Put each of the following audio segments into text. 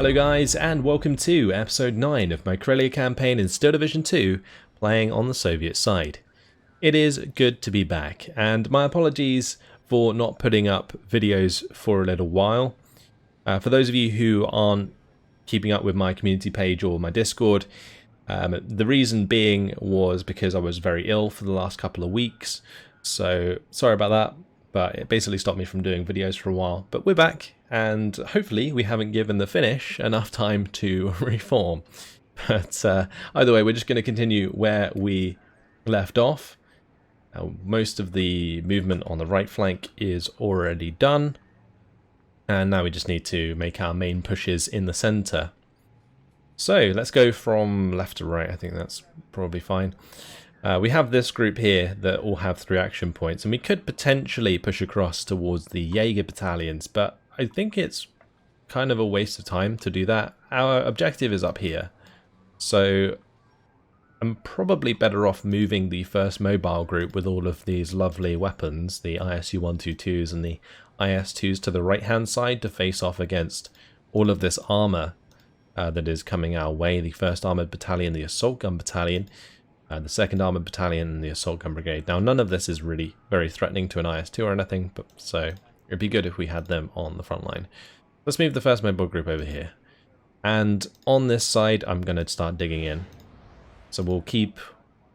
Hello guys, and welcome to episode 9 of my Karelia campaign in Steel Division 2, playing on the Soviet side. It is good to be back, and my apologies for not putting up videos for a little while. For those of you who aren't keeping up with my community page or my Discord, the reason being was because I was very ill for the last couple of weeks, so sorry about that, but it basically stopped me from doing videos for a while. But we're back, and hopefully we haven't given the finish enough time to reform. But either way, we're just going to continue where we left off. Most of the movement on the right flank is already done, and now we just need to make our main pushes in the centre. So let's go from left to right. I think that's probably fine. We have this group here that all have 3 action points, and we could potentially push across towards the Jaeger battalions, but I think it's kind of a waste of time to do that. Our objective is up here, so I'm probably better off moving the first mobile group with all of these lovely weapons, the ISU-122s and the IS-2s, to the right hand side to face off against all of this armour that is coming our way. The 1st Armoured Battalion, the Assault Gun Battalion, the 2nd Armoured Battalion, and the Assault Gun Brigade. Now, none of this is really very threatening to an IS-2 or anything, but so it'd be good if we had them on the front line. Let's move the first mobile group over here. And on this side, I'm going to start digging in. So we'll keep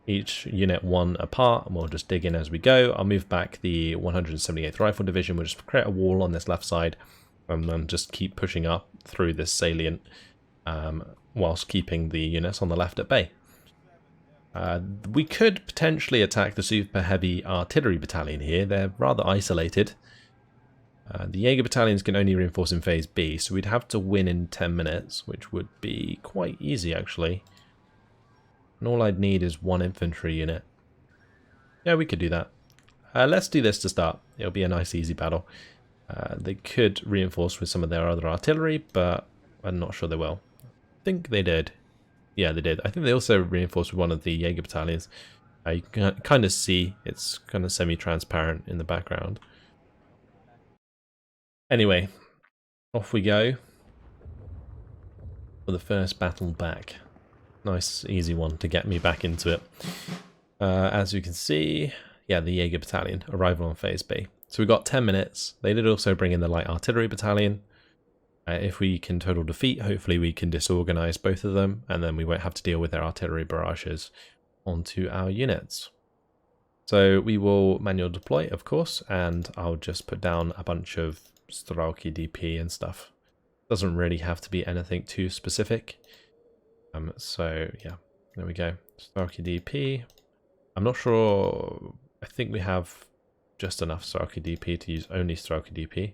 each unit 1 apart, and we'll just dig in as we go. I'll move back the 178th Rifle Division. We'll just create a wall on this left side, and then just keep pushing up through this salient, whilst keeping the units on the left at bay. We could potentially attack the Super Heavy Artillery Battalion here. They're rather isolated. The Jaeger Battalions can only reinforce in Phase B, so we'd have to win in 10 minutes, which would be quite easy actually. And all I'd need is 1 infantry unit. Yeah, we could do that. Let's do this to start. It'll be a nice easy battle. They could reinforce with some of their other artillery, but I'm not sure they will. I think they did. Yeah, they did. I think they also reinforced with one of the Jaeger battalions. You can kind of see it's kind of semi-transparent in the background. Anyway, off we go for the first battle back. Nice, easy one to get me back into it. As you can see, yeah, the Jaeger battalion, arrival on Phase B. So we've got 10 minutes. They did also bring in the light artillery battalion. If we can total defeat, hopefully we can disorganize both of them, and then we won't have to deal with their artillery barrages onto our units. So we will manual deploy, of course, and I'll just put down a bunch of Strelki DP and stuff. Doesn't really have to be anything too specific. So yeah, there we go. Strelki DP. I'm not sure. I think we have just enough Strelki DP to use only Strelki DP.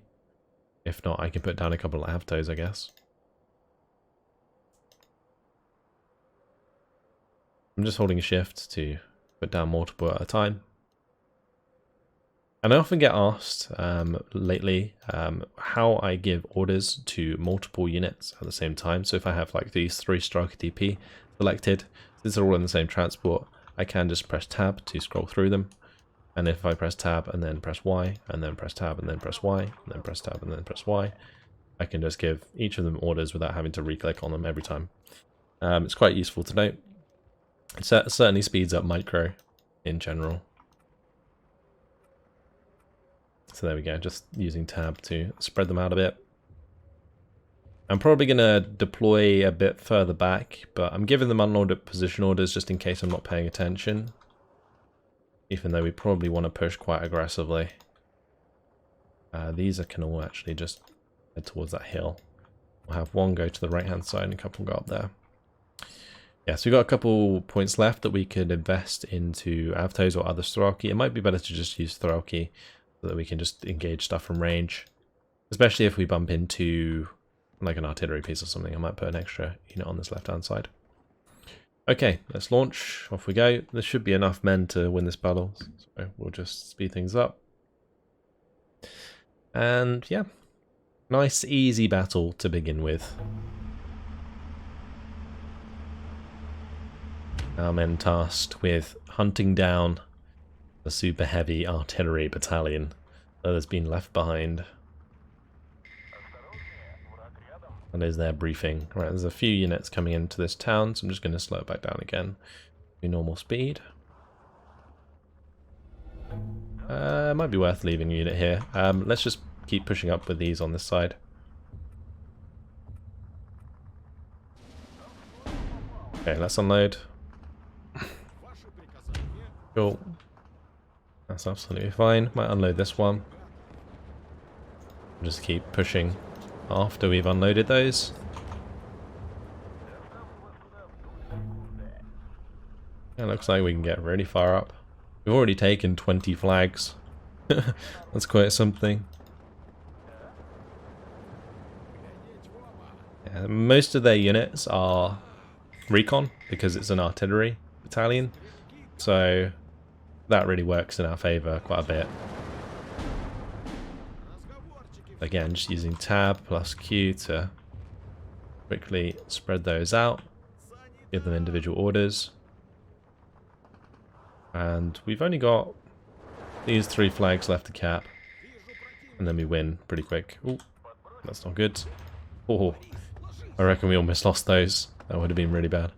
If not, I can put down a couple of Avtos, I guess. I'm just holding shift to put down multiple at a time. And I often get asked lately how I give orders to multiple units at the same time. So if I have like these 3 Strelki DP selected, since they're all in the same transport, I can just press tab to scroll through them. And if I press tab and then press Y, and then press tab and then press Y, and then press tab and then press Y, I can just give each of them orders without having to re-click on them every time. It's quite useful to note. It certainly speeds up micro in general. So there we go, just using tab to spread them out a bit. I'm probably going to deploy a bit further back, but I'm giving them unloaded position orders just in case I'm not paying attention. Even though we probably want to push quite aggressively. These can all actually just head towards that hill. We'll have 1 go to the right hand side and a couple go up there. Yeah, so we've got a couple points left that we could invest into Avtos or other Strelki. It might be better to just use Strelki so that we can just engage stuff from range. Especially if we bump into like an artillery piece or something. I might put an extra unit on this left hand side. Okay, let's launch. Off we go. There should be enough men to win this battle, so we'll just speed things up. And yeah, nice easy battle to begin with. Our men tasked with hunting down the Super Heavy Artillery Battalion that has been left behind. That is their briefing. Right, there's a few units coming into this town, so I'm just going to slow it back down again to normal speed. It might be worth leaving a unit here. Let's just keep pushing up with these on this side. Okay, let's unload. Cool. That's absolutely fine. Might unload this one. Just keep pushing after we've unloaded those. It looks like we can get really far up. We've already taken 20 flags. That's quite something. Yeah, most of their units are recon because it's an artillery battalion. So that really works in our favour quite a bit. Again, just using tab plus Q to quickly spread those out, give them individual orders. And we've only got these 3 flags left to cap, and then we win pretty quick. Oh, that's not good. Oh, I reckon we almost lost those. That would have been really bad,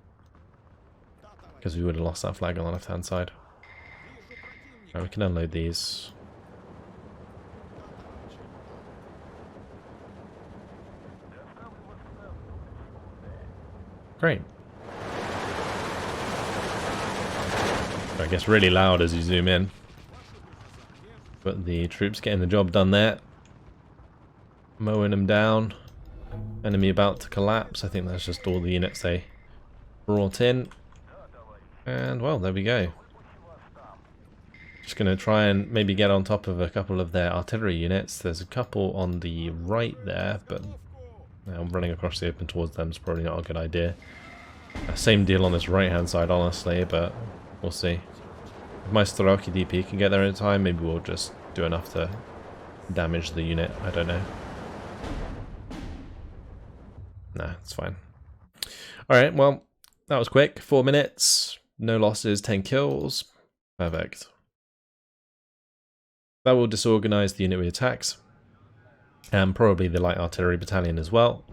because we would have lost that flag on the left hand side. Right, we can unload these. Great. It gets really loud as you zoom in. But the troops getting the job done there. Mowing them down. Enemy about to collapse. I think that's just all the units they brought in. And well, there we go. Just going to try and maybe get on top of a couple of their artillery units. There's a couple on the right there, but running across the open towards them is probably not a good idea. Same deal on this right hand side, honestly, but we'll see. If my Staraki DP can get there in time, maybe we'll just do enough to damage the unit. I don't know. Nah, it's fine. Alright, well, that was quick. 4 minutes, no losses, 10 kills. Perfect. That will disorganize the unit we attacks. And probably the light artillery battalion as well.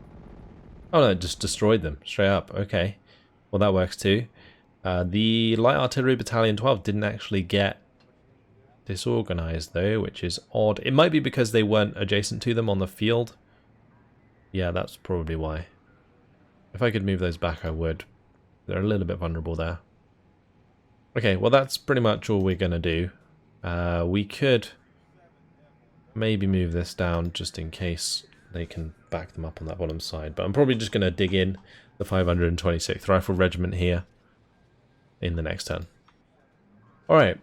Oh no, it just destroyed them straight up. Okay. Well, that works too. The light artillery battalion 12 didn't actually get disorganized though, which is odd. It might be because they weren't adjacent to them on the field. Yeah, that's probably why. If I could move those back, I would. They're a little bit vulnerable there. Okay, well that's pretty much all we're going to do. We could maybe move this down just in case they can back them up on that bottom side. But I'm probably just going to dig in the 526th Rifle Regiment here in the next turn. Alright,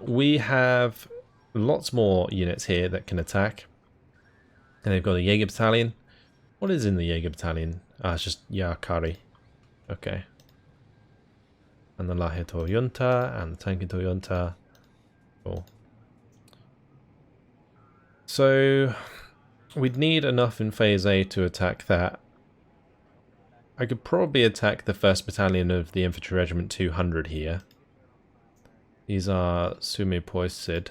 we have lots more units here that can attack. And they've got a Jaeger Battalion. What is in the Jaeger Battalion? Ah, it's just Yakari. Okay. And the Lahito Junta and the Tankito Junta. Cool. So we'd need enough in Phase A to attack that. I could probably attack the 1st Battalion of the Infantry Regiment 200 here. These are Sume Poisid.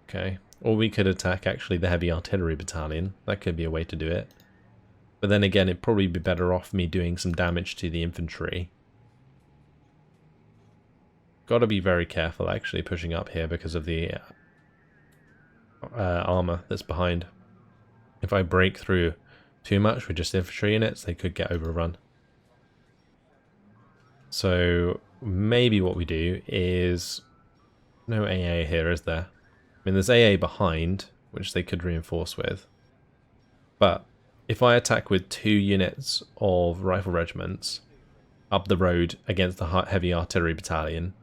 Okay. Or we could attack actually the Heavy Artillery Battalion. That could be a way to do it. But then again, it'd probably be better off me doing some damage to the infantry. Gotta be very careful actually pushing up here because of the armor that's behind. If I break through too much with just infantry units, they could get overrun. So maybe what we do is... No AA here, is there? I mean, there's AA behind, which they could reinforce with. But if I attack with 2 units of rifle regiments up the road against the heavy artillery battalion,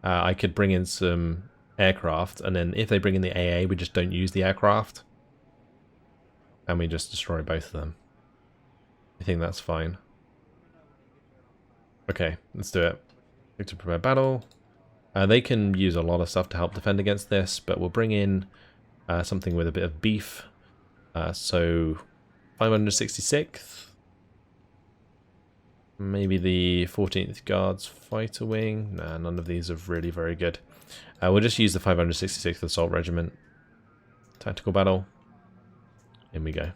I could bring in some aircraft, and then if they bring in the AA, we just don't use the aircraft. And we just destroy both of them. I think that's fine. Okay, let's do it. Click to prepare battle. They can use a lot of stuff to help defend against this, but we'll bring in something with a bit of beef. So 566th. Maybe the 14th Guards Fighter Wing. Nah, none of these are really very good. We'll just use the 566th Assault Regiment. Tactical battle. In we go.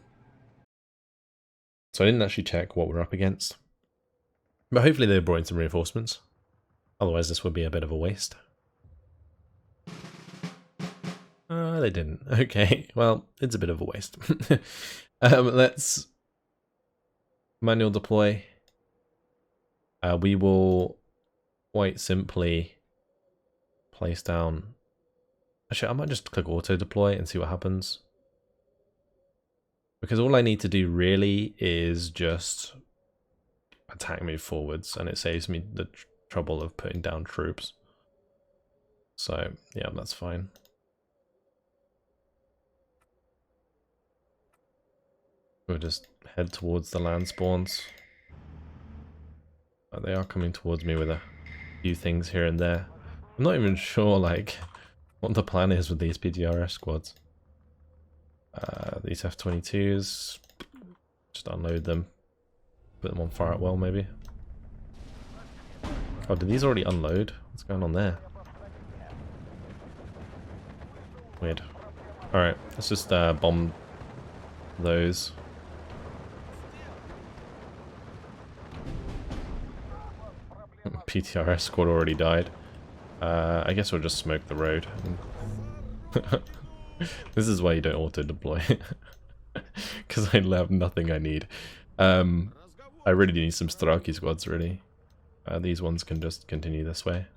So I didn't actually check what we're up against. But hopefully they brought in some reinforcements. Otherwise this would be a bit of a waste. They didn't. Okay, well, it's a bit of a waste. Let's manual deploy. We will quite simply place down... Actually, I might just click auto deploy and see what happens. Because all I need to do really is just attack move forwards, and it saves me the trouble of putting down troops. So, yeah, that's fine. We'll just head towards the land spawns. They are coming towards me with a few things here and there. I'm not even sure, like, what the plan is with these PTRS squads. These F-22s, just unload them. Put them on fire at well, maybe. Oh, did these already unload? What's going on there? Weird. Alright, let's just bomb those. PTRS squad already died. I guess we'll just smoke the road. This is why you don't auto-deploy. Because I have nothing I need. I really need some Strelki squads, really. These ones can just continue this way.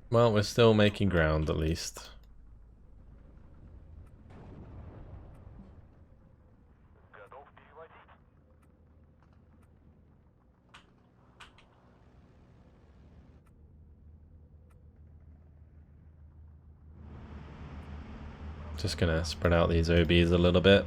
Well, we're still making ground, at least. Just gonna spread out these OBs a little bit.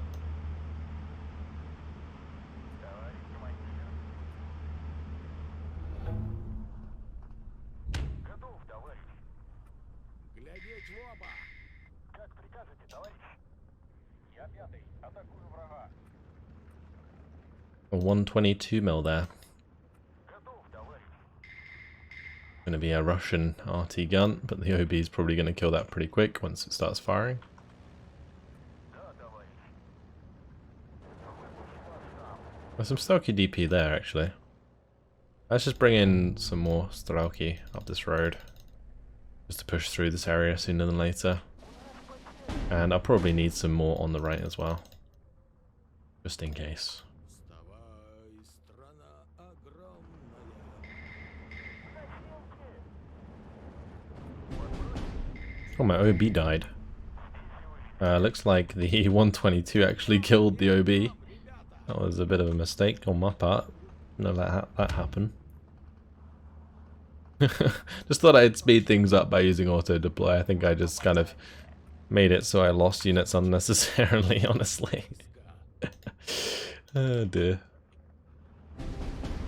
A 122 mil there. Gonna be a Russian RT gun, but the OB is probably gonna kill that pretty quick once it starts firing. There's some Strelki DP there, actually. Let's just bring in some more Strelki up this road, just to push through this area sooner than later. And I'll probably need some more on the right as well, just in case. Oh, my OB died. Looks like the 122 actually killed the OB. That was a bit of a mistake on my part. No, that happened. Just thought I'd speed things up by using auto deploy. I think I just kind of made it so I lost units unnecessarily, honestly. Oh dear.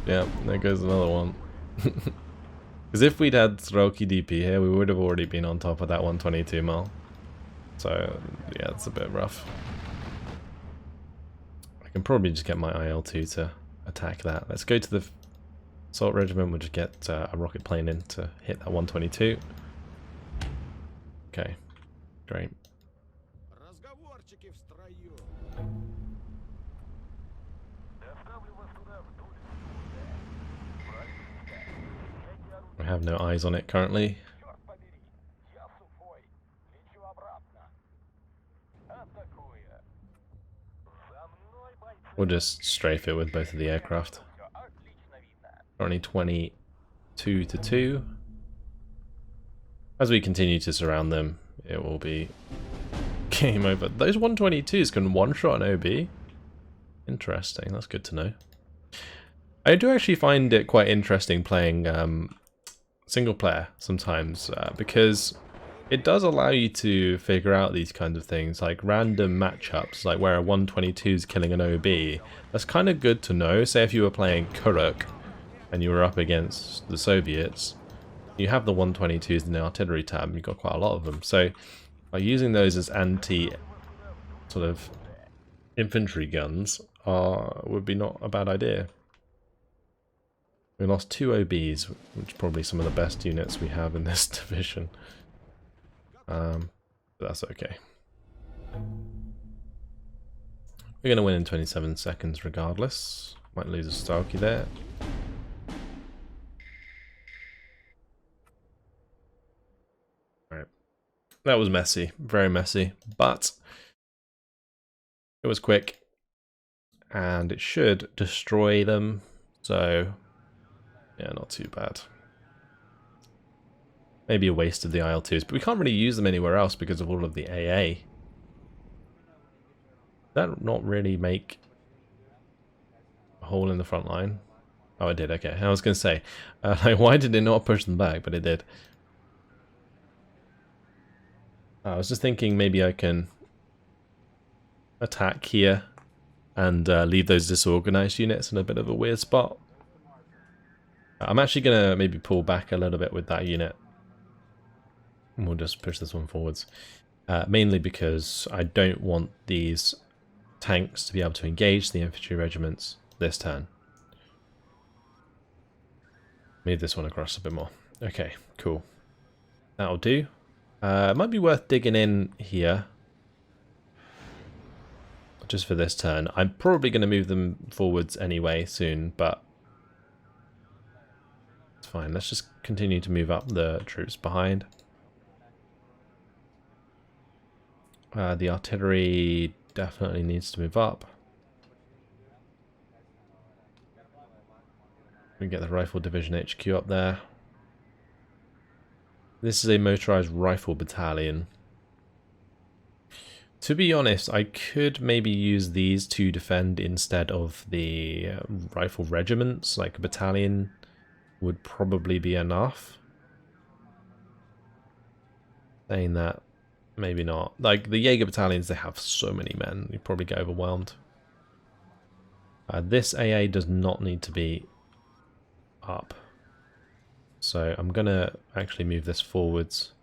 Yeah, there goes another one. Because if we'd had Strelki DP here, we would have already been on top of that 122 mil. So, yeah, it's a bit rough. I can probably just get my IL-2 to attack that. Let's go to the assault regiment. We'll just get a rocket plane in to hit that 122. Okay, great. I have no eyes on it currently. We'll just strafe it with both of the aircraft. Currently 22 to 2. As we continue to surround them, it will be game over. Those 122s can one-shot an OB. Interesting, that's good to know. I do actually find it quite interesting playing single player sometimes, because it does allow you to figure out these kinds of things, like random matchups, like where a 122 is killing an OB. That's kind of good to know. Say if you were playing Kuruk and you were up against the Soviets, you have the 122s in the artillery tab, and you've got quite a lot of them. So by using those as anti sort of infantry guns would be not a bad idea. We lost 2 OBs, which are probably some of the best units we have in this division. But that's okay. We're going to win in 27 seconds regardless. Might lose a Starkey there. Alright. That was messy. Very messy. But it was quick. And it should destroy them. So, yeah, not too bad. Maybe a waste of the IL-2s. But we can't really use them anywhere else because of all of the AA. That not really make a hole in the front line? Oh, it did. Okay, I was going to say, like, why did it not push them back? But it did. I was just thinking maybe I can attack here and leave those disorganized units in a bit of a weird spot. I'm actually going to maybe pull back a little bit with that unit. And we'll just push this one forwards. Mainly because I don't want these tanks to be able to engage the infantry regiments this turn. Move this one across a bit more. Okay, cool. That'll do. It might be worth digging in here. Just for this turn. I'm probably going to move them forwards anyway soon, but it's fine. Let's just continue to move up the troops behind. The artillery definitely needs to move up. We get the rifle division HQ up there. This is a motorized rifle battalion. To be honest, I could maybe use these to defend instead of the rifle regiments. Like a battalion would probably be enough. Saying that, maybe not. Like the Jaeger battalions, they have so many men, you probably get overwhelmed. This AA does not need to be up. So I'm going to actually move this forwards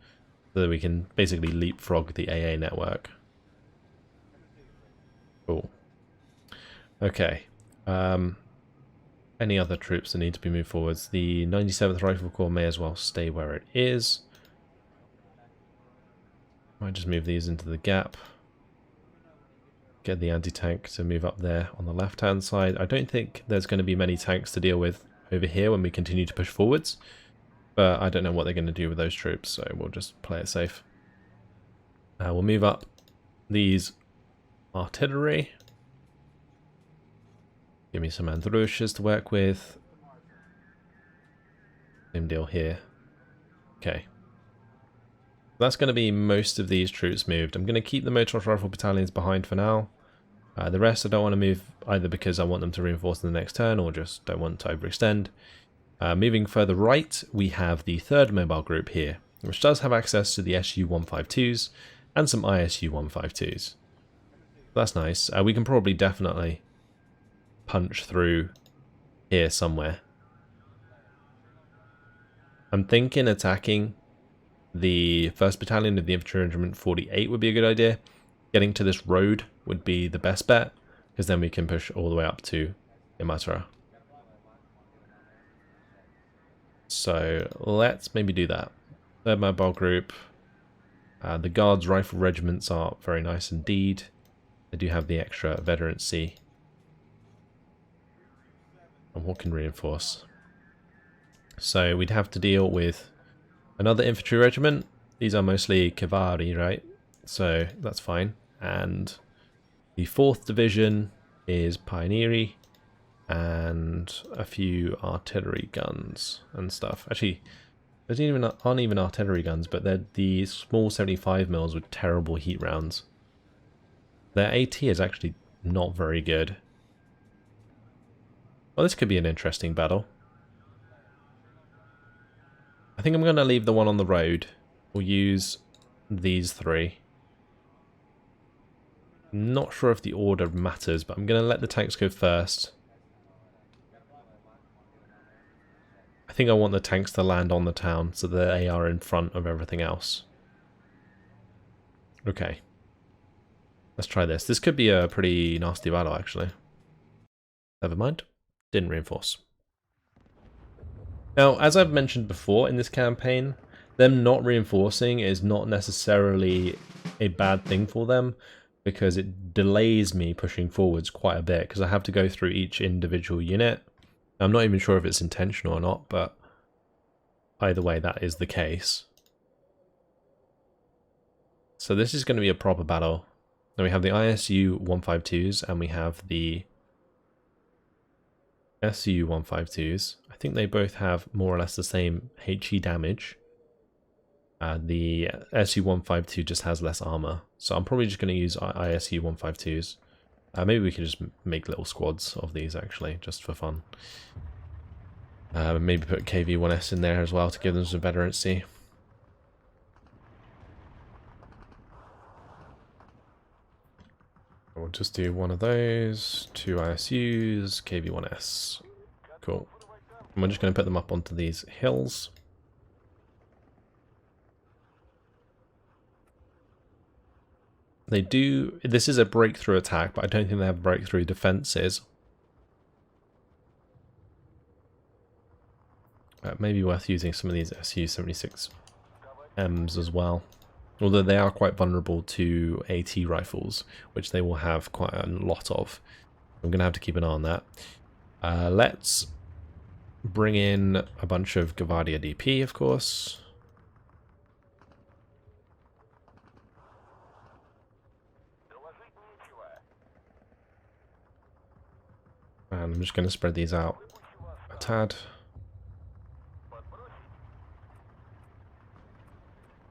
so that we can basically leapfrog the AA network. Cool. Okay. Any other troops that need to be moved forwards? The 97th Rifle Corps may as well stay where it is. Might just move these into the gap. Get the anti-tank to move up there on the left-hand side. I don't think there's going to be many tanks to deal with over here when we continue to push forwards. But I don't know what they're going to do with those troops, so we'll just play it safe. We'll move up these artillery. Give me some Androshas to work with. Same deal here. Okay. That's going to be most of these troops moved. I'm going to keep the motorized rifle battalions behind for now. The rest I don't want to move either because I want them to reinforce in the next turn or just don't want to overextend. Moving further right, we have the 3rd mobile group here, which does have access to the SU-152s and some ISU-152s. That's nice. We can probably definitely punch through here somewhere. I'm thinking attacking the 1st Battalion of the Infantry Regiment 48 would be a good idea. Getting to this road would be the best bet, because then we can push all the way up to Imatra. So let's maybe do that. 3rd mobile group. The Guards rifle regiments are very nice indeed. They do have the extra veterancy. And what can reinforce? So we'd have to deal with another infantry regiment. These are mostly cavalry, right? So that's fine. And the 4th division is Pioneery. And a few artillery guns and stuff. Actually, there aren't even artillery guns, but they're the small 75 mils with terrible heat rounds. Their AT is actually not very good. Well, this could be an interesting battle. I think I'm going to leave the one on the road. We'll use these 3. Not sure if the order matters, but I'm going to let the tanks go first. I think I want the tanks to land on the town so that they are in front of everything else. Okay. Let's try this. This could be a pretty nasty battle, actually. Never mind. Didn't reinforce. Now, as I've mentioned before in this campaign, them not reinforcing is not necessarily a bad thing for them, because it delays me pushing forwards quite a bit, because I have to go through each individual unit. I'm not even sure if it's intentional or not, but either way, that is the case. So this is going to be a proper battle. Now we have the ISU 152s and we have the SU 152s. I think they both have more or less the same HE damage. The SU 152 just has less armor, so I'm probably just going to use ISU 152s. Maybe we could just make little squads of these actually, just for fun. Maybe put KV-1S in there as well to give them some veterancy. We'll just do one of those, 2 ISUs, KV-1S. Cool. And we're just going to put them up onto these hills. They do, this is a breakthrough attack, but I don't think they have breakthrough defenses. Maybe worth using some of these SU-76Ms as well. Although they are quite vulnerable to AT rifles, which they will have quite a lot of. I'm going to have to keep an eye on that. Let's bring in a bunch of Gavardia DP, of course. And I'm just going to spread these out a tad.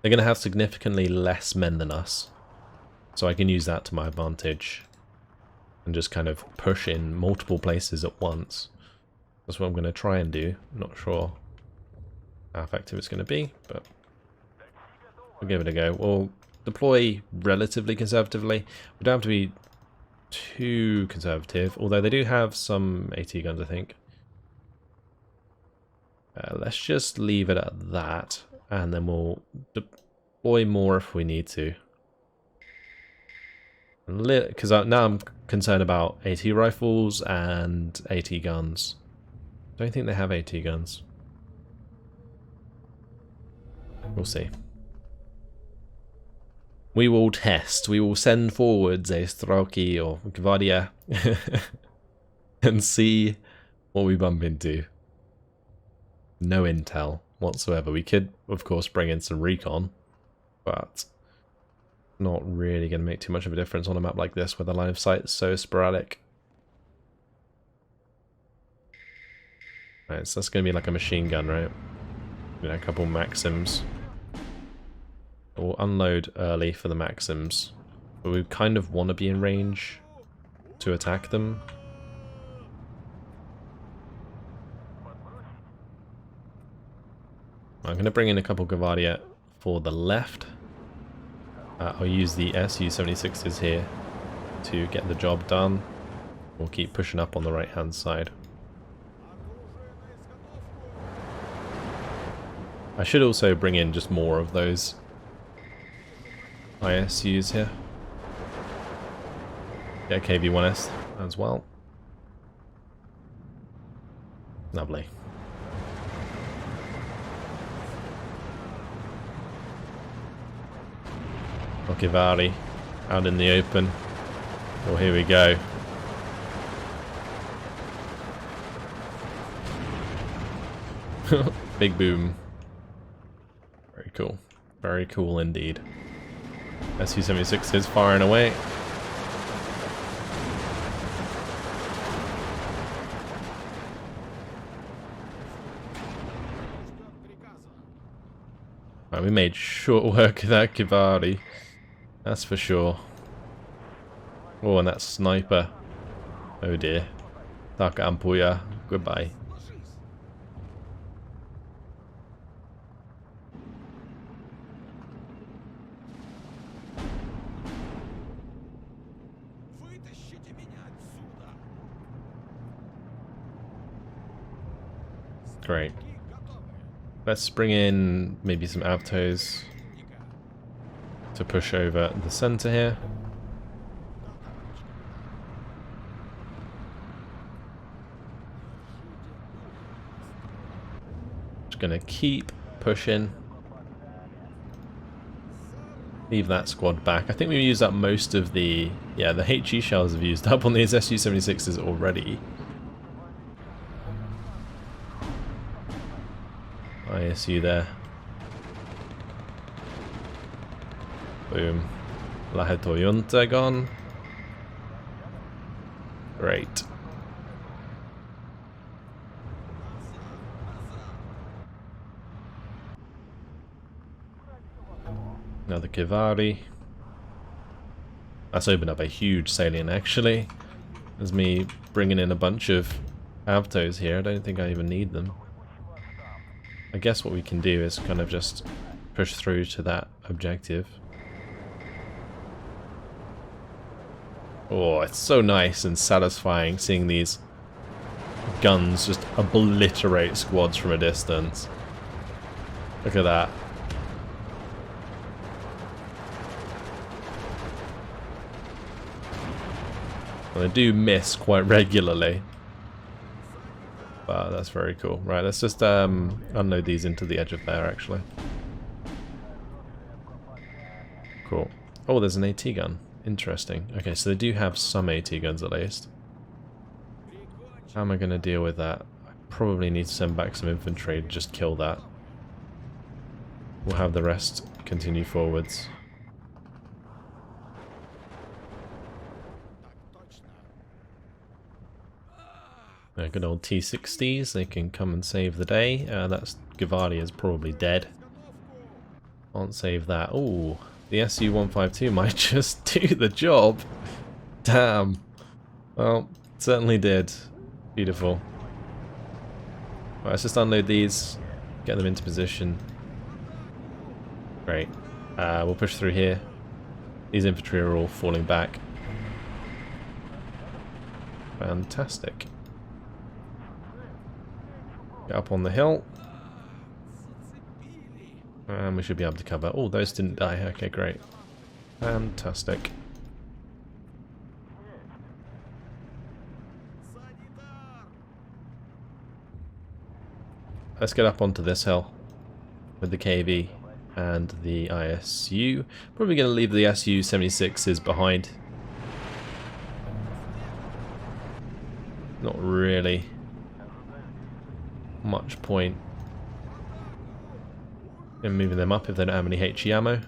They're going to have significantly less men than us, so I can use that to my advantage and just kind of push in multiple places at once. That's what I'm going to try and do. I'm not sure how effective it's going to be, but we'll give it a go. We'll deploy relatively conservatively. We don't have to be too conservative, although they do have some AT guns, I think. Let's just leave it at that, and then we'll deploy more if we need to. Because now I'm concerned about AT rifles and AT guns. Don't think they have AT guns. We'll see. We will test. We will send forwards a Strauki or Gvardia and see what we bump into. No intel whatsoever. We could, of course, bring in some recon, but not really going to make too much of a difference on a map like this where the line of sight is so sporadic. Right, so that's going to be like a machine gun, right? You know, a couple Maxims. We'll unload early for the Maxims, but we kind of want to be in range to attack them. I'm going to bring in a couple Gavardia for the left. I'll use the SU-76s here to get the job done. We'll keep pushing up on the right hand side. I should also bring in just more of those ISUs here. Get KV-1S as well. Lovely. Okivari out in the open. Oh, here we go. Big boom. Very cool. Very cool indeed. SU-76 is firing away. Right, we made short work of that Kivari. That's for sure. Oh, and that sniper. Oh dear. Taka Ampuya. Goodbye. Great. Let's bring in maybe some Avtos to push over the center here. just going to keep pushing. Leave that squad back. I think we used up most of the... Yeah, the HE shells have used up on these Su-76s already. ISU there. Boom. Lahetoyunta gone. Great. Another Kivari. That's opened up a huge salient actually. There's me bringing in a bunch of Avtos here. I don't think I even need them. I guess what we can do is kind of just push through to that objective. Oh, it's so nice and satisfying seeing these guns just obliterate squads from a distance. Look at that. Well, they do miss quite regularly. But that's very cool. Right, let's just unload these into the edge of there, actually. Cool. Oh, there's an AT gun. Interesting. Okay, so they do have some AT guns at least. How am I going to deal with that? I probably need to send back some infantry to just kill that. We'll have the rest continue forwards. Good old T-60s, they can come and save the day. That's Gavardi is probably dead. Can't save that. Ooh, the Su-152 might just do the job. Damn. Well, certainly did. Beautiful. Right, let's just unload these, get them into position. Great. We'll push through here. These infantry are all falling back. Fantastic. Get up on the hill. And we should be able to cover. Oh, those didn't die. Okay, great. Fantastic. Let's get up onto this hill with the KV and the ISU. Probably going to leave the Su-76s behind. Not really much point in moving them up if they don't have any HE ammo.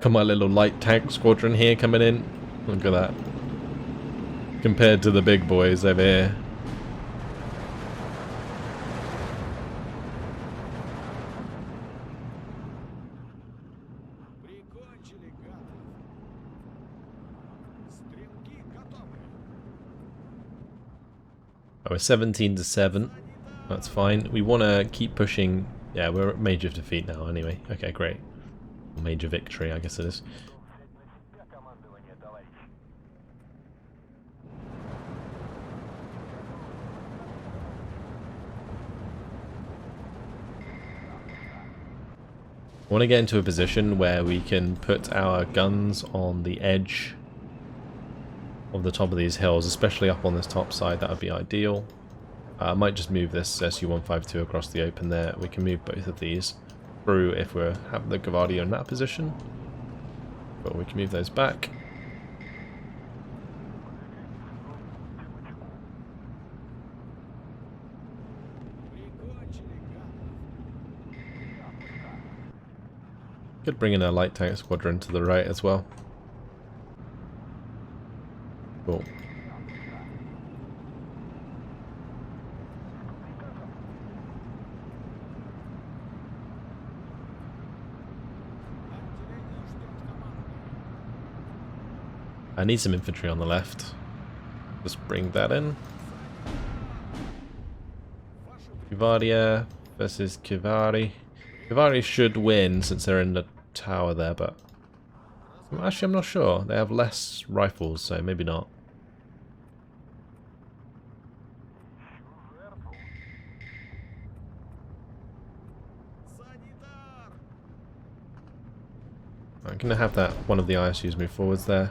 Got my little light tank squadron here coming in. Look at that. Compared to the big boys over here. We're 17 to 7. That's fine. We want to keep pushing. Yeah, we're at major defeat now anyway. Okay, great. Major victory, I guess it is. I want to get into a position where we can put our guns on the edge of the top of these hills, especially up on this top side. That would be ideal. I might just move this Su-152 across the open there. We can move both of these through if we have the Gavardi in that position, but we can move those back. Could bring in a light tank squadron to the right as well. Cool. I need some infantry on the left. Just bring that in. Kivaria versus Kivari. Kivari should win since they're in the tower there, but actually I'm not sure. They have less rifles, so maybe not. I'm gonna have that one of the ISUs move forwards there.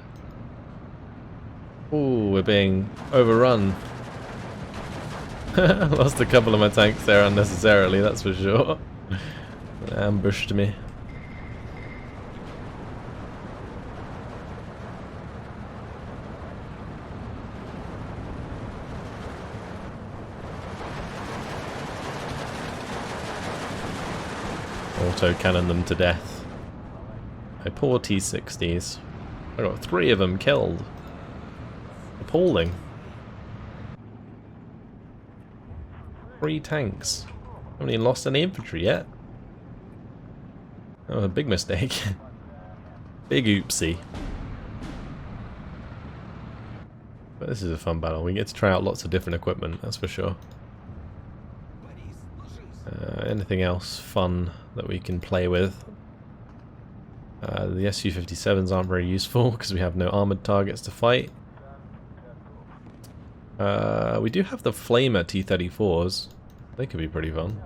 Ooh, we're being overrun. Lost a couple of my tanks there unnecessarily, that's for sure. Ambushed me. Auto cannon them to death. My poor T-60s. I got 3 of them killed. Appalling. 3 tanks. Haven't even lost any infantry yet. Oh, a big mistake. Big oopsie. But this is a fun battle. We get to try out lots of different equipment, that's for sure. Anything else fun that we can play with? The Su-57s aren't very useful because we have no armoured targets to fight. We do have the Flamer T-34s. They could be pretty fun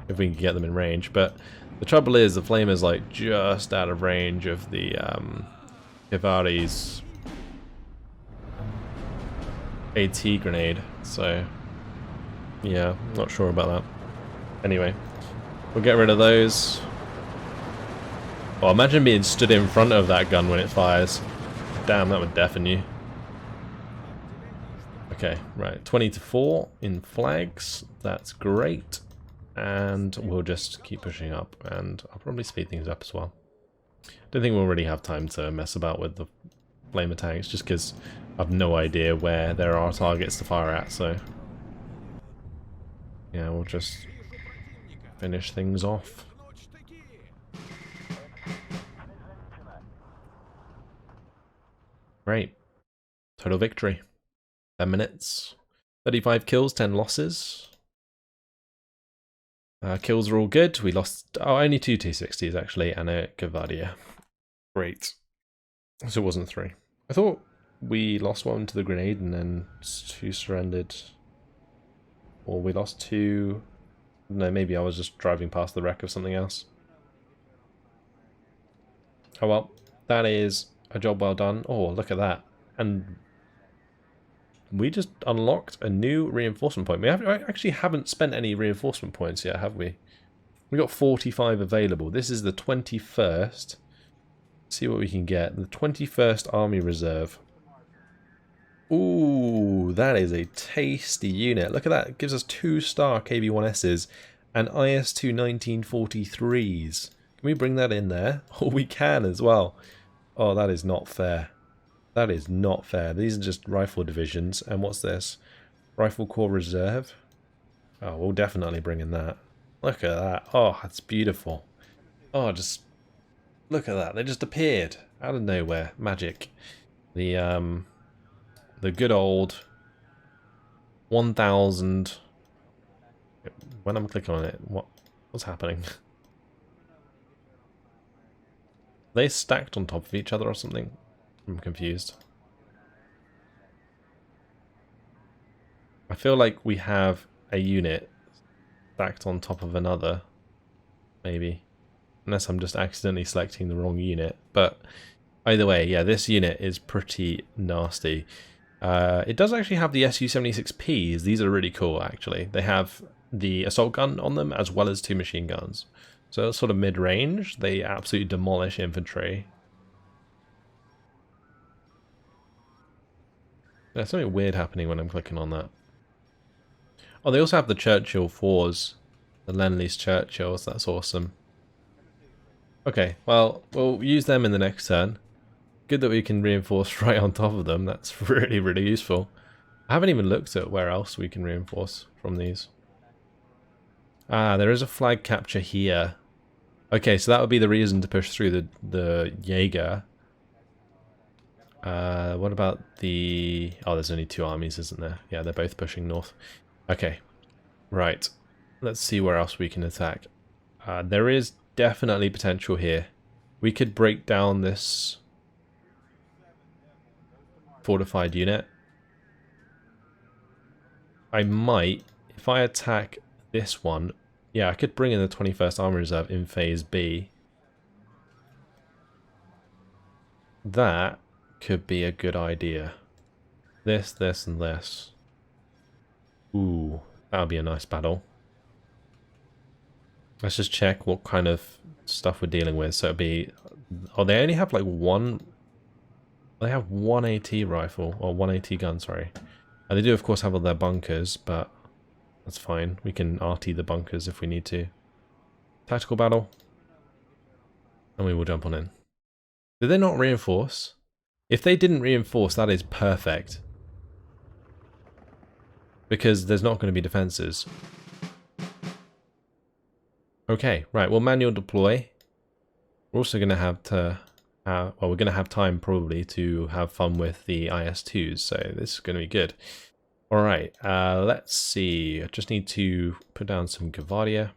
if we can get them in range, but the trouble is the Flamer's like just out of range of the Kivari's AT grenade, so yeah, not sure about that. Anyway, we'll get rid of those. Oh, imagine being stood in front of that gun when it fires. Damn, that would deafen you. Okay, right, 20-4 in flags. That's great. And we'll just keep pushing up, and I'll probably speed things up as well. Don't think we'll really have time to mess about with the flamer tanks, just because I've no idea where there are targets to fire at, so yeah, we'll just finish things off. Great. Total victory. 10 minutes. 35 kills, 10 losses. Kills are all good. We lost only 2 T-60s actually, and a Karelia. Great. So it wasn't 3. I thought we lost 1 to the grenade and then 2 surrendered. Or we lost 2... No, maybe I was just driving past the wreck of something else. Oh well, that is a job well done. Oh, look at that. And we just unlocked a new reinforcement point. We actually haven't spent any reinforcement points yet, have we? We got 45 available. This is the 21st. Let's see what we can get. The 21st Army Reserve. Ooh, that is a tasty unit. Look at that. It gives us 2-star KV-1Ss and IS-2 1943s. Can we bring that in there? Oh, we can as well. Oh, that is not fair. That is not fair. These are just rifle divisions. And what's this? Rifle Corps Reserve. Oh, we'll definitely bring in that. Look at that. Oh, that's beautiful. Oh, just look at that. They just appeared out of nowhere. Magic. The good old 1000. When I'm clicking on it, what's happening? Are they stacked on top of each other or something? I'm confused. I feel like we have a unit stacked on top of another, maybe. Unless I'm just accidentally selecting the wrong unit. But either way, yeah, this unit is pretty nasty. It does actually have the Su-76Ps. These are really cool, actually. They have the assault gun on them as well as 2 machine guns. So sort of mid-range, they absolutely demolish infantry. There's something weird happening when I'm clicking on that. Oh, they also have the Churchill 4s. The Lend-Lease Churchills, that's awesome. Okay, well, we'll use them in the next turn. Good that we can reinforce right on top of them. That's really, really useful. I haven't even looked at where else we can reinforce from these. Ah, there is a flag capture here. Okay, so that would be the reason to push through the Jaeger. What about the... Oh, there's only 2 armies, isn't there? Yeah, they're both pushing north. Okay, right. Let's see where else we can attack. There is definitely potential here. We could break down this fortified unit. I might, if I attack this one, yeah, I could bring in the 21st Army Reserve in Phase B. That could be a good idea. This, and this. Ooh, that'll be a nice battle. Let's just check what kind of stuff we're dealing with. So it'll be... Oh, they only have like one... They have one AT rifle, or one AT gun, sorry. And they do, of course, have all their bunkers, but that's fine. We can RT the bunkers if we need to. Tactical battle. And we will jump on in. Did they not reinforce? If they didn't reinforce, that is perfect. Because there's not going to be defenses. Okay, right, well, manual deploy. We're also going to have to... well, we're going to have time probably to have fun with the IS-2s, so this is going to be good. Alright, let's see. I just need to put down some Gavardia.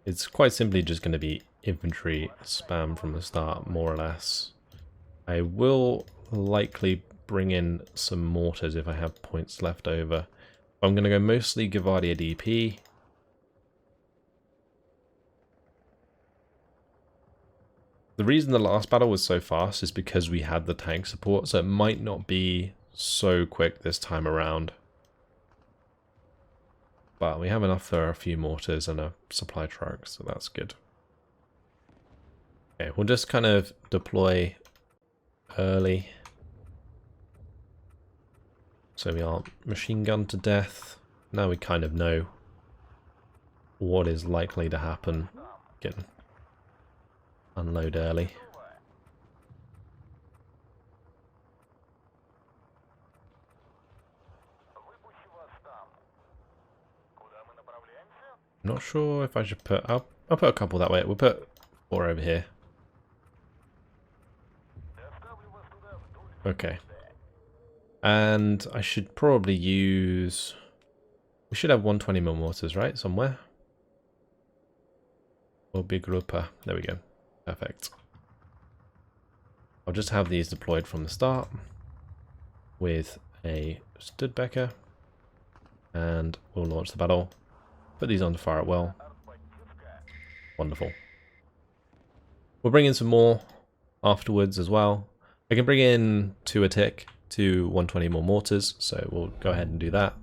It's quite simply just going to be infantry spam from the start, more or less. I will likely bring in some mortars if I have points left over. I'm going to go mostly Gavardia DP. The reason the last battle was so fast is because we had the tank support, so it might not be so quick this time around. But we have enough for a few mortars and a supply truck, so that's good. Okay, we'll just kind of deploy early. So we aren't machine gunned to death. Now we kind of know what is likely to happen. Can unload early. I'm not sure if I should put... I'll put a couple that way. We'll put 4 over here. Okay. And I should probably use... We should have 120mm mortars, right? Somewhere? Or big Rupa. There we go. Perfect. I'll just have these deployed from the start with a Studbecker. And we'll launch the battle. Put these on to fire at well. Wonderful. We'll bring in some more afterwards as well. I can bring in 2 a tick, 2 120 more mortars, so we'll go ahead and do that.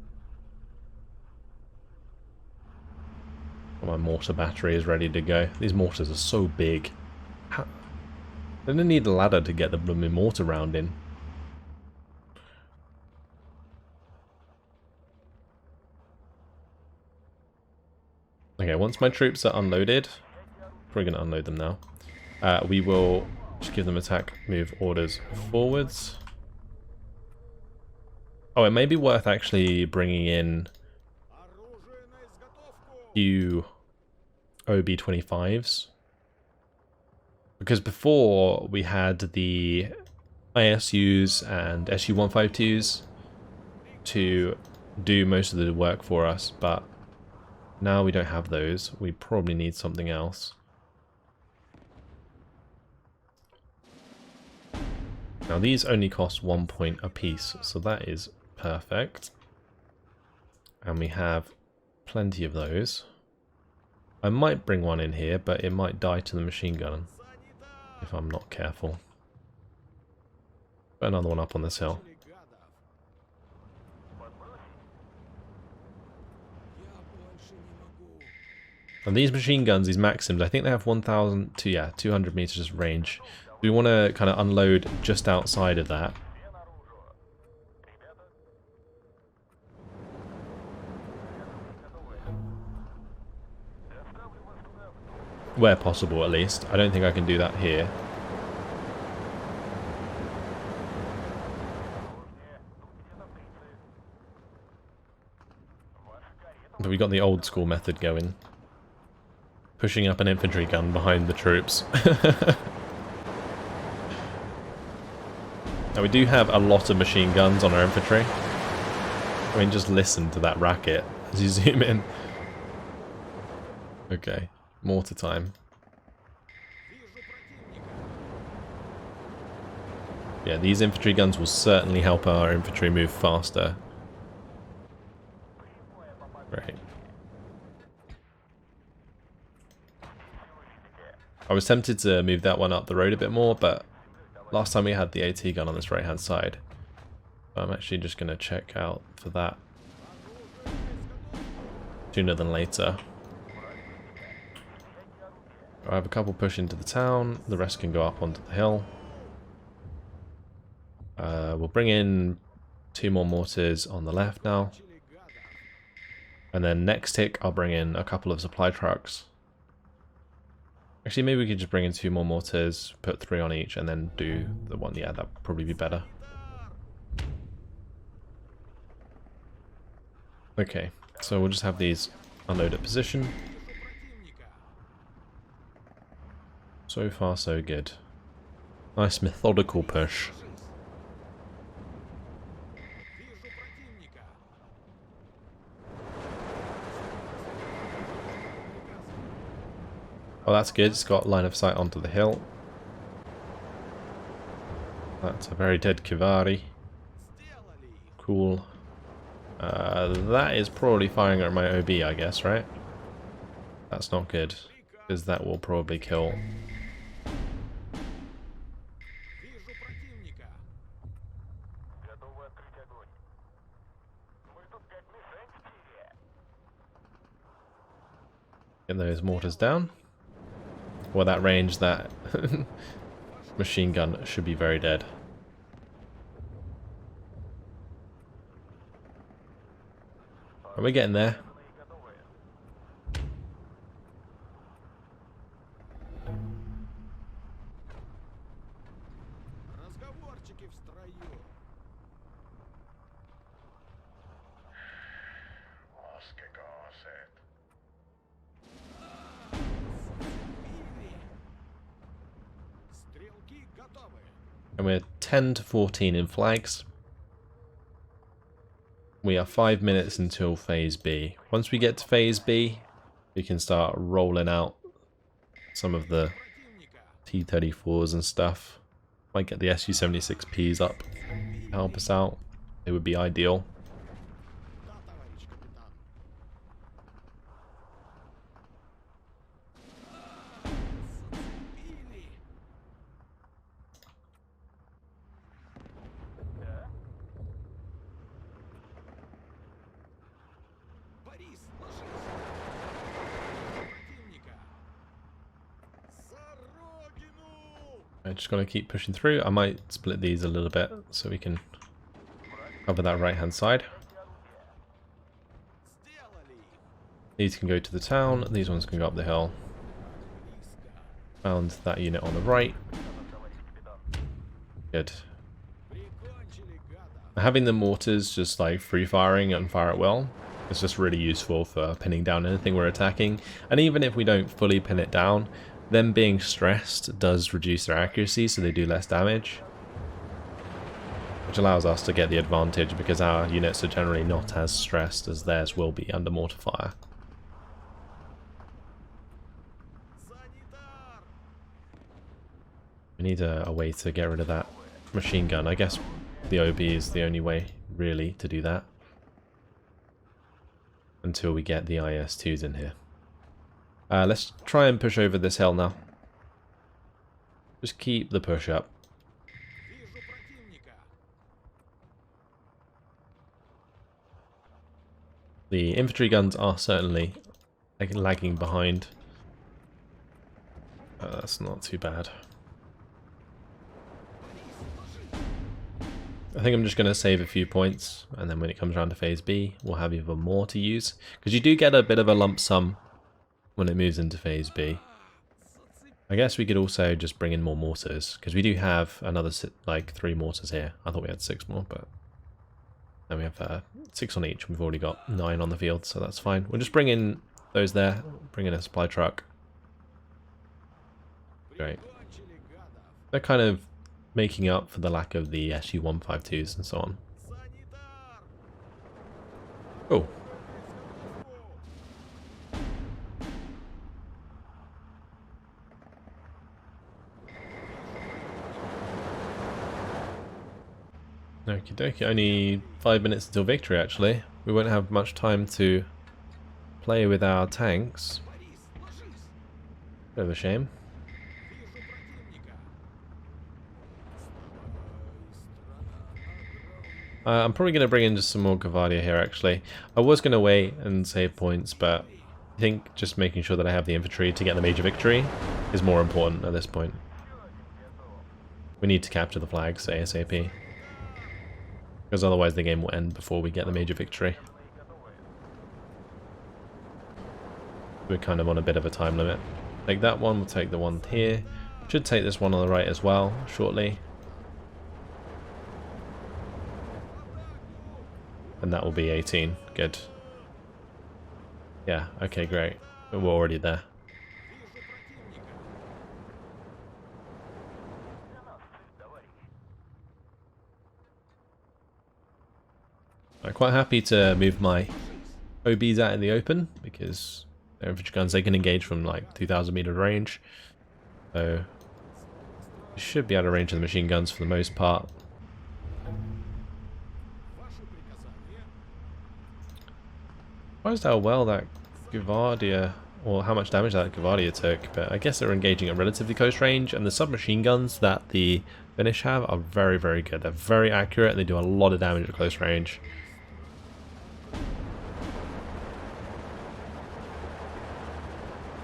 My mortar battery is ready to go. These mortars are so big. I don't need a ladder to get the blooming mortar round in. Okay, once my troops are unloaded, probably going to unload them now, we will just give them attack move orders forwards. Oh, it may be worth actually bringing in few OB-25s. Because before we had the ISUs and SU-152s to do most of the work for us, but now we don't have those. We probably need something else. Now these only cost 1 point a piece, so that is perfect. And we have plenty of those. I might bring one in here, but it might die to the machine gun if I'm not careful. Put another one up on this hill. And these machine guns, these Maxims, I think they have 1,000 to, yeah, 200 meters range. We want to kind of unload just outside of that. Where possible, at least. I don't think I can do that here. But we got the old school method going. Pushing up an infantry gun behind the troops. Now we do have a lot of machine guns on our infantry. I mean, just listen to that racket as you zoom in. Okay, mortar time. Yeah, these infantry guns will certainly help our infantry move faster. Right. I was tempted to move that one up the road a bit more, but last time we had the AT gun on this right hand side. I'm actually just going to check out for that. sooner than later. I have a couple push into the town, the rest can go up onto the hill. We'll bring in 2 more mortars on the left now. And then next tick I'll bring in a couple of supply trucks. Actually, maybe we could just bring in 2 more mortars, put 3 on each, and then do the one. Yeah, that'd probably be better. Okay, so we'll just have these unload at position. So far, so good. Nice methodical push. Oh, that's good. It's got line of sight onto the hill. That's a very dead Kivari. Cool. That is probably firing at my OB, I guess, right? That's not good, because that will probably kill. Get those mortars down. Well, that range, that machine gun should be very dead. Are we getting there? And we're 10 to 14 in flags. We are 5 minutes until phase B. Once we get to phase B, we can start rolling out some of the T-34s and stuff. Might get the Su-76Ps up to help us out. It would be ideal. I'm just going to keep pushing through. I might split these a little bit so we can cover that right hand side. These can go to the town, these ones can go up the hill. Found that unit on the right. Good. Having the mortars just like free firing and fire at will is just really useful for pinning down anything we're attacking. And even if we don't fully pin it down, them being stressed does reduce their accuracy, so they do less damage. Which allows us to get the advantage because our units are generally not as stressed as theirs will be under mortar fire. We need a way to get rid of that machine gun. I guess the OB is the only way, really, to do that. Until we get the IS-2s in here. Let's try and push over this hill now. Just keep the push up. The infantry guns are certainly lagging behind. That's not too bad. I think I'm just going to save a few points, and then when it comes around to phase B, we'll have even more to use. Because you do get a bit of a lump sum when it moves into phase B. I guess we could also just bring in more mortars, because we do have another like 3 mortars here. I thought we had 6 more, but then we have 6 on each. We've already got 9 on the field, so that's fine. We'll just bring in those there, bring in a supply truck. Great. They're kind of making up for the lack of the Su-152s and so on. Oh. Okie dokie, only 5 minutes until victory actually. We won't have much time to play with our tanks. Bit of a shame. I'm probably going to bring in just some more Gavardia here, actually. I was going to wait and save points, but I think just making sure that I have the infantry to get the major victory is more important at this point. We need to capture the flags ASAP, because otherwise the game will end before we get the major victory. We're kind of on a bit of a time limit. Take that one, we'll take the one here. Should take this one on the right as well, shortly. And that will be 18. Good. Yeah, okay, great. We're already there. I'm quite happy to move my OBs out in the open, because they're infantry guns, they can engage from like 2,000 meter range. So you should be out of range of the machine guns for the most part. Surprised how well that Gavardia, or how much damage that Gavardia took, but I guess they're engaging at relatively close range, and the submachine guns that the Finnish have are very, very good. They're very accurate, and they do a lot of damage at close range.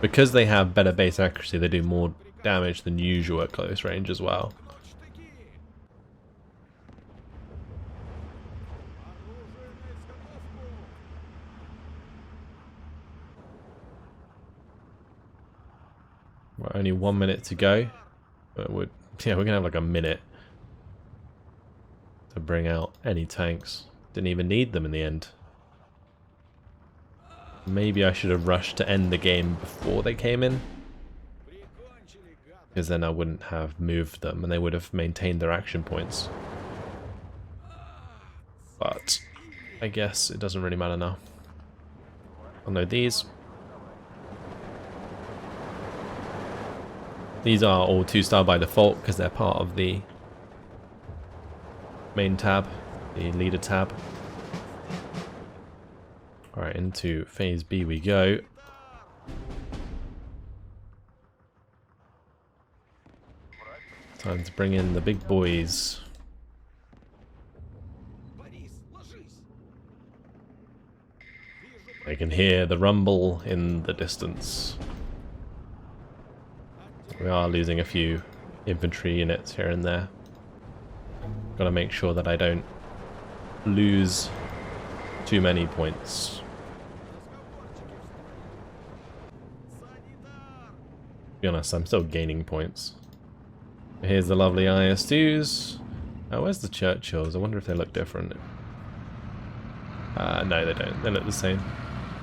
Because they have better base accuracy, they do more damage than usual at close range as well. We're only 1 minute to go, but we're gonna have like a minute to bring out any tanks. Didn't even need them in the end. Maybe I should have rushed to end the game before they came in, because then I wouldn't have moved them and they would have maintained their action points. But I guess it doesn't really matter now. Oh no, these are all 2-star by default because they're part of the main tab, the leader tab. Alright, into phase B we go. Time to bring in the big boys. I can hear the rumble in the distance. We are losing a few infantry units here and there. Gotta make sure that I don't lose too many points. To be honest, I'm still gaining points. Here's the lovely IS-2s. Oh, where's the Churchills? I wonder if they look different. No, they don't. They look the same.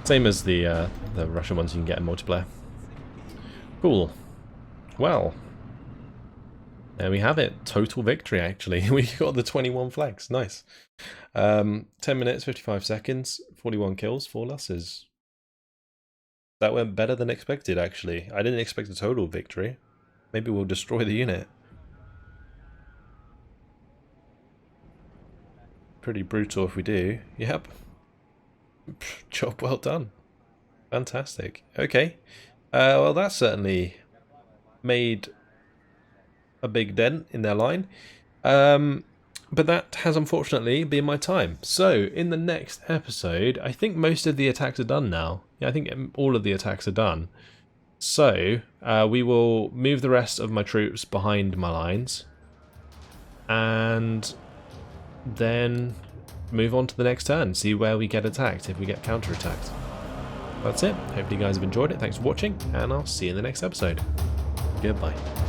Same as the Russian ones you can get in multiplayer. Cool. Well, there we have it. Total victory, actually. We got the 21 flags. Nice. 10 minutes, 55 seconds, 41 kills, 4 losses. That went better than expected, actually. I didn't expect a total victory. Maybe we'll destroy the unit. Pretty brutal if we do. Yep. Job well done. Fantastic. Okay. Well, that certainly made a big dent in their line. But that has unfortunately been my time. So, in the next episode, I think most of the attacks are done now. Yeah, I think all of the attacks are done. So, we will move the rest of my troops behind my lines. And then move on to the next turn. See where we get attacked, if we get counter-attacked. That's it. Hopefully you guys have enjoyed it. Thanks for watching, and I'll see you in the next episode. Goodbye.